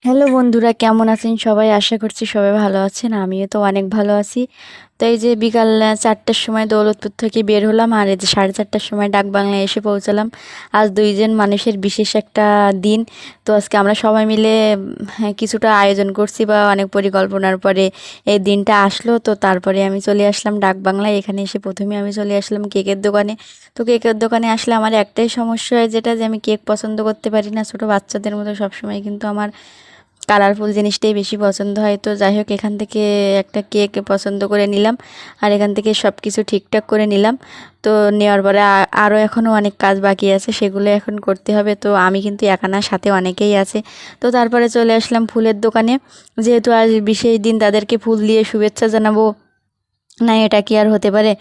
Hello বন্ধুরা, কেমন আছেন সবাই? আশা করছি সবাই ভালো আছেন। আমিও তো অনেক ভালো আছি। তো এই যে বিকাল ৪টার সময় দৌলতপুর থেকে বের হলাম, আর এই যে 4:30টার সময় ডাকবাংলায় এসে পৌঁছালাম। আজ দুইজন মানুষের বিশেষ একটা দিন। তো আজকে আমরা সবাই মিলে কিছুটা আয়োজন করছি বা অনেক পরিকল্পনার পরে এই দিনটা আসলো। তো তারপরে আমি চলে আসলাম ডাকবাংলায়। এখানে এসে প্রথমে আমি চলে আসলাম কেকের দোকানে। তো কেকের দোকানে আসলে আমার একটাই সমস্যা হয়, যেটা যে আমি কেক পছন্দ করতে পারি না। ছোটো বাচ্চাদের মতো সবসময় কিন্তু আমার কালারফুল জিনিসটাই বেশি পছন্দ হয়। তো যাই হোক, এখান থেকে একটা কেক পছন্দ করে নিলাম, আর এখান থেকে সব কিছু ঠিকঠাক করে নিলাম। তো নেওয়ার পরে আরও এখনও অনেক কাজ বাকি আছে, সেগুলো এখন করতে হবে। তো আমি কিন্তু একা না, সাথে অনেকেই আছে। তো তারপরে চলে আসলাম ফুলের দোকানে। যেহেতু আজ বিশেষ দিন, তাদেরকে ফুল দিয়ে শুভেচ্ছা জানাবো না, এটা কি আর হতে পারে?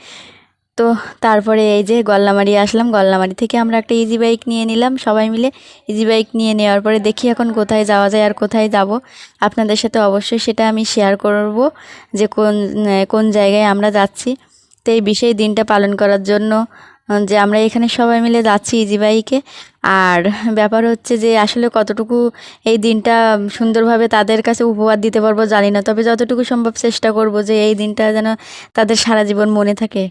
তো তারপরে এই যে গল্লামারি আসলাম। গল্লামারি থেকে আমরা একটা ইজি বাইক নিয়ে নিলাম সবাই মিলে। ইজি বাইক নিয়ে নেওয়ার পরে দেখি এখন কোথায় যাওয়া যায় আর কোথায় যাব। আপনাদের সাথে অবশ্যই সেটা আমি শেয়ার করব, যে কোন কোন জায়গায় আমরা যাচ্ছি। তো এই বিশেষ দিনটা পালন করার জন্য যে আমরা এখানে সবাই মিলে যাচ্ছি ইজি বাইকে। আর ব্যাপার হচ্ছে যে আসলে কতটুকু এই দিনটা সুন্দরভাবে তাদের কাছে উপহার দিতে পারবো জানি না, তবে যতটুকু সম্ভব চেষ্টা করব যে এই দিনটা যেন তাদের সারা জীবন মনে থাকে।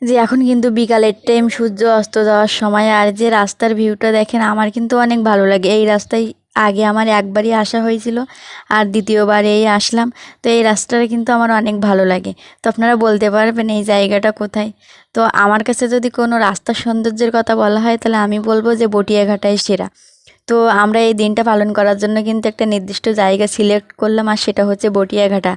যে এখন কিন্তু বিকালের টাইম, সূর্য অস্ত যাওয়ার সময়, আর যে রাস্তার ভিউটা দেখেন, আমার কিন্তু অনেক ভালো লাগে। এই রাস্তায় আগে আমার একবারই আসা হয়েছিল, আর দ্বিতীয়বার এই আসলাম। তো এই রাস্তাটা কিন্তু আমার অনেক ভালো লাগে। তো আপনারা বলতে পারবেন এই জায়গাটা কোথায়? তো আমার কাছে যদি কোনো রাস্তার সৌন্দর্যের কথা বলা হয়, তাহলে আমি বলবো যে বটিয়াঘাটাই সেরা। তো আমরা এই দিনটা পালন করার জন্য কিন্তু একটা নির্দিষ্ট জায়গা সিলেক্ট করলাম, আর সেটা হচ্ছে বটিয়াঘাটা।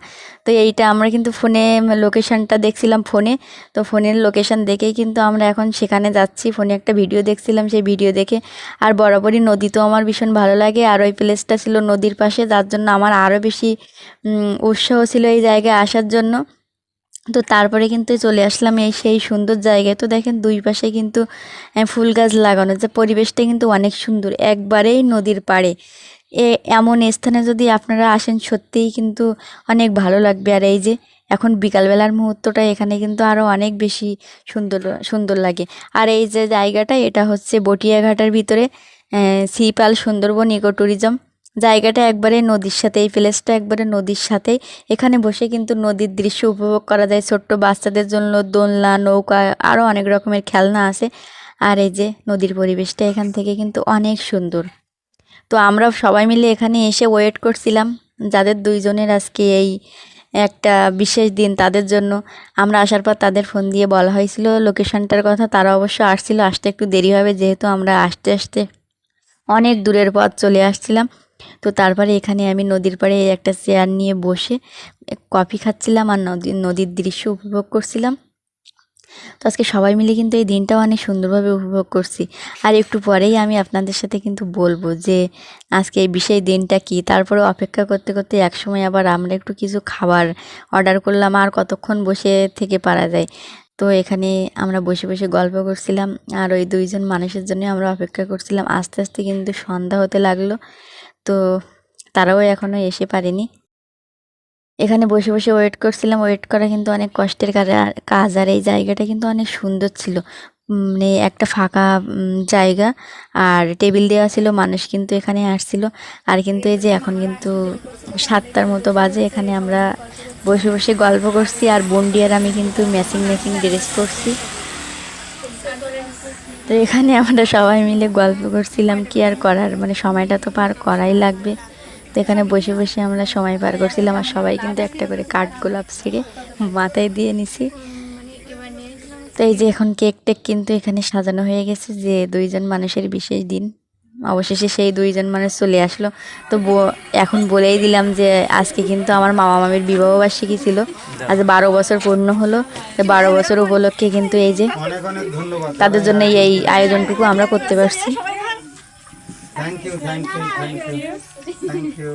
তো এইটা আমরা কিন্তু ফোনে লোকেশনটা দেখছিলাম ফোনে। তো ফোনের লোকেশন দেখেই কিন্তু আমরা এখন সেখানে যাচ্ছি। ফোনে একটা ভিডিও দেখছিলাম, সেই ভিডিও দেখে। আর বরাবরই নদী তো আমার ভীষণ ভালো লাগে, আর ওই প্লেসটা ছিল নদীর পাশে, যার জন্য আমার আরও বেশি উৎসাহ ছিল এই জায়গায় আসার জন্য। তো তারপরে কিন্তু চলে আসলাম এই সেই সুন্দর জায়গায়। তো দেখেন দুই পাশে কিন্তু ফুল গাছ লাগানো, যে পরিবেশটা কিন্তু অনেক সুন্দর, একবারেই নদীর পাড়ে। এ এমন স্থানে যদি আপনারা আসেন, সত্যিই কিন্তু অনেক ভালো লাগবে। আর এই যে এখন বিকালবেলার মুহূর্তটা এখানে কিন্তু আরও অনেক বেশি সুন্দর সুন্দর লাগে। আর এই যে জায়গাটা, এটা হচ্ছে বটিয়াঘাটার ভিতরে সিপাল সুন্দরবন ইকো ট্যুরিজম। জায়গাটা একবারে নদীর সাথে, এই প্লেসটা একবারে নদীর সাথেই। এখানে বসে কিন্তু নদীর দৃশ্য উপভোগ করা যায়। ছোট্ট বাচ্চাদের জন্য দোলনা, নৌকা, আরও অনেক রকমের খেলনা আছে। আর এই যে নদীর পরিবেশটা এখান থেকে কিন্তু অনেক সুন্দর। তো আমরা সবাই মিলে এখানে এসে ওয়েট করছিলাম, যাদের দুইজনের আজকে এই একটা বিশেষ দিন, তাদের জন্য। আমরা আসার পর তাদের ফোন দিয়ে বলা হয়েছিল লোকেশনটার কথা। তারা অবশ্য আসছিল, আসতে একটু দেরি হবে, যেহেতু আমরা আসতে আসতে অনেক দূরের পথ চলে আসছিলাম। তো তারপরে এখানে আমি নদীর পাড়ে একটা চেয়ার নিয়ে বসে কফি খাচ্ছিলাম, আর নদীর দৃশ্য উপভোগ করছিলাম। তো আজকে সবাই মিলে কিন্তু এই দিনটাও অনেক সুন্দরভাবে উপভোগ করছি। আর একটু পরেই আমি আপনাদের সাথে কিন্তু বলবো যে আজকে এই বিশেষ দিনটা কি। তারপরে অপেক্ষা করতে করতে একসময় আবার আমরা একটু কিছু খাবার অর্ডার করলাম, আর কতক্ষণ বসে থেকে পারা যায়। তো এখানে আমরা বসে বসে গল্প করছিলাম, আর ওই দুইজন মানুষের জন্য আমরা অপেক্ষা করছিলাম। আস্তে আস্তে কিন্তু সন্ধ্যা হতে লাগলো। তো তারাও এখনও এসে পারেনি। এখানে বসে বসে ওয়েট করছিলাম। ওয়েট করা কিন্তু অনেক কষ্টের কাজ। আর এই জায়গাটা কিন্তু অনেক সুন্দর ছিল, মানে একটা ফাঁকা জায়গা, আর টেবিল দেওয়া ছিল, মানুষ কিন্তু এখানে আসছিল। আর কিন্তু এই যে এখন কিন্তু 7টার মতো বাজে, এখানে আমরা বসে বসে গল্প করছি, আর বন্ডি আর আমি কিন্তু ম্যাচিং ম্যাচিং ড্রেস করছি। তো এখানে আমরা সবাই মিলে গল্প করছিলাম, কি আর করার, মানে সময়টা তো পার করাই লাগবে। তো এখানে বসে বসে আমরা সময় পার করছিলাম, আর সবাই কিন্তু একটা করে কাঠগোলাপ ছিঁড়ে মাথায় দিয়ে নিছি। তো এই যে এখন কেক টেক কিন্তু এখানে সাজানো হয়ে গেছে, যে দুইজন মানুষের বিশেষ দিন। অবশেষে সেই দুইজন মানুষ চলে আসলো। তো এখন বলেই দিলাম যে আজকে কিন্তু আমার মামা মামির বিবাহবার্ষিকী ছিল। আজ 12 বছর পূর্ণ হলো। তো 12 বছর উপলক্ষে কিন্তু এই যে অনেক অনেক ধন্যবাদ তাদের সবাই জন্য এই আসবেন। আয়োজনটুকু আমরা করতে পারছি। Thank you thank you thank you thank you.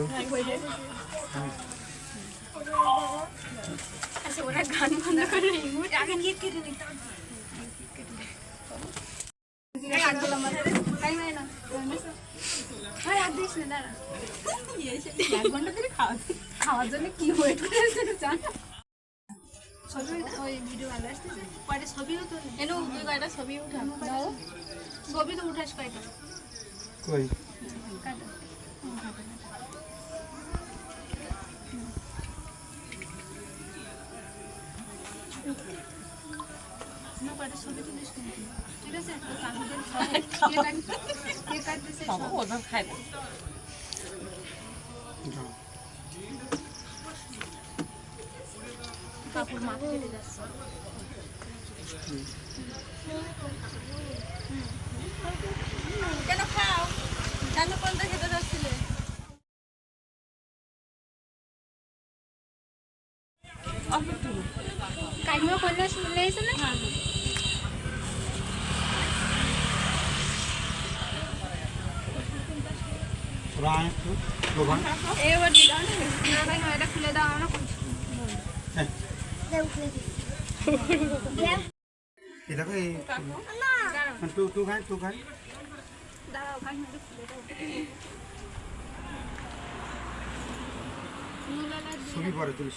খাওয়ার জন্য কি ওয়েট করে ছবি ওই ভিডিও ভালো আসতেছে কয়টা ছবিও তো এনো তুই কয়টা ছবি উঠা দাও ছবি তো উঠাস কয়টা কই কাটা না কয়টা ছবি তুলিস কিন্তু ঠিক আছে তো কাকুদের ছবি কে কাটতেছে সব ওটা খাইবে কাপড় মাথা কেটে যাচ্ছে কেন খাও কেন কোনটা খেতে যাচ্ছিলে কাকিমা কোনটা শুনলে এসে না রায় একটু দোকান এবার দিদা না ভাই এটা খুলে দাও না ये देखो ये टू खान দাও কাকিমা এটা খুলে দাও ছবি পরে তুলিস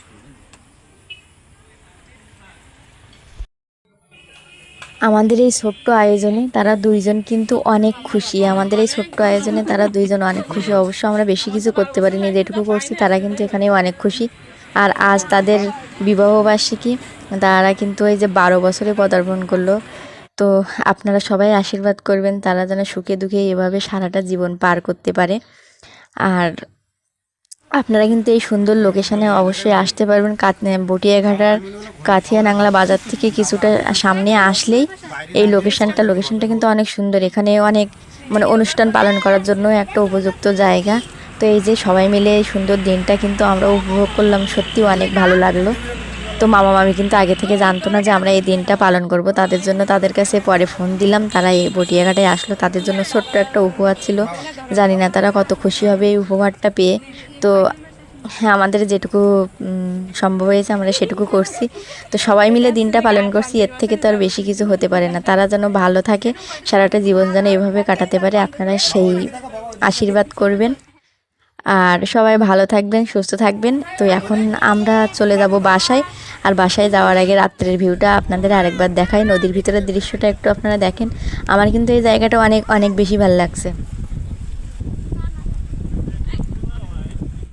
আমাদের এই ছোট্ট আয়োজনে তারা দুইজন কিন্তু অনেক খুশি। আমাদের এই ছোট্ট আয়োজনে তারা দুইজন অনেক খুশি। অবশ্য আমরা বেশি কিছু করতে পারিনি, যেটুকু করছি তারা কিন্তু এখানেও অনেক খুশি। আর আজ তাদের বিবাহবার্ষিকী, তারা কিন্তু এই যে 12 বছরে পদার্পণ করলো। তো আপনারা সবাই আশীর্বাদ করবেন তারা যেন সুখে দুঃখে এভাবে সারাটা জীবন পার করতে পারে। আর আপনারা কিন্তু এই সুন্দর লোকেশনে অবশ্যই আসতে পারবেন। বটিয়াঘাটার কাথিয়া নাংলা বাজার থেকে কিছুটা সামনে আসলেই এই লোকেশনটা কিন্তু অনেক সুন্দর। এখানে অনেক মানে অনুষ্ঠান পালন করার জন্য একটা উপযুক্ত জায়গা। তো এই যে সবাই মিলে এই সুন্দর দিনটা কিন্তু আমরা উপভোগ করলাম, সত্যি অনেক ভালো লাগলো। তো মামা মামি কিন্তু আগে থেকে জানতো না যে আমরা এই দিনটা পালন করব। তাদের জন্য তাদের কাছে পরে ফোন দিলাম, তারা এই বটিয়াঘাটায় আসলো। তাদের জন্য ছোট্ট একটা উপহার ছিল, জানি না তারা কত খুশি হবে এই উপহারটা পেয়ে। তো হ্যাঁ, আমাদের যেটুকু সম্ভব হয়েছে আমরা সেটুকু করছি। তো সবাই মিলে দিনটা পালন করছি, এর থেকে তো আর বেশি কিছু হতে পারে না। তারা যেন ভালো থাকে, সারাটা জীবন যেন এভাবে কাটাতে পারে, আপনারা সেই আশীর্বাদ করবেন। আর সবাই ভালো থাকবেন, সুস্থ থাকবেন। তো এখন আমরা চলে যাব বাসায়। আর বাসায় যাওয়ার আগে রাত্রের ভিউটা আপনাদের আরেকবার দেখাই, নদীর ভিতরের দৃশ্যটা একটু আপনারা দেখেন। আমার কিন্তু এই জায়গাটা অনেক অনেক বেশি ভালো লাগছে।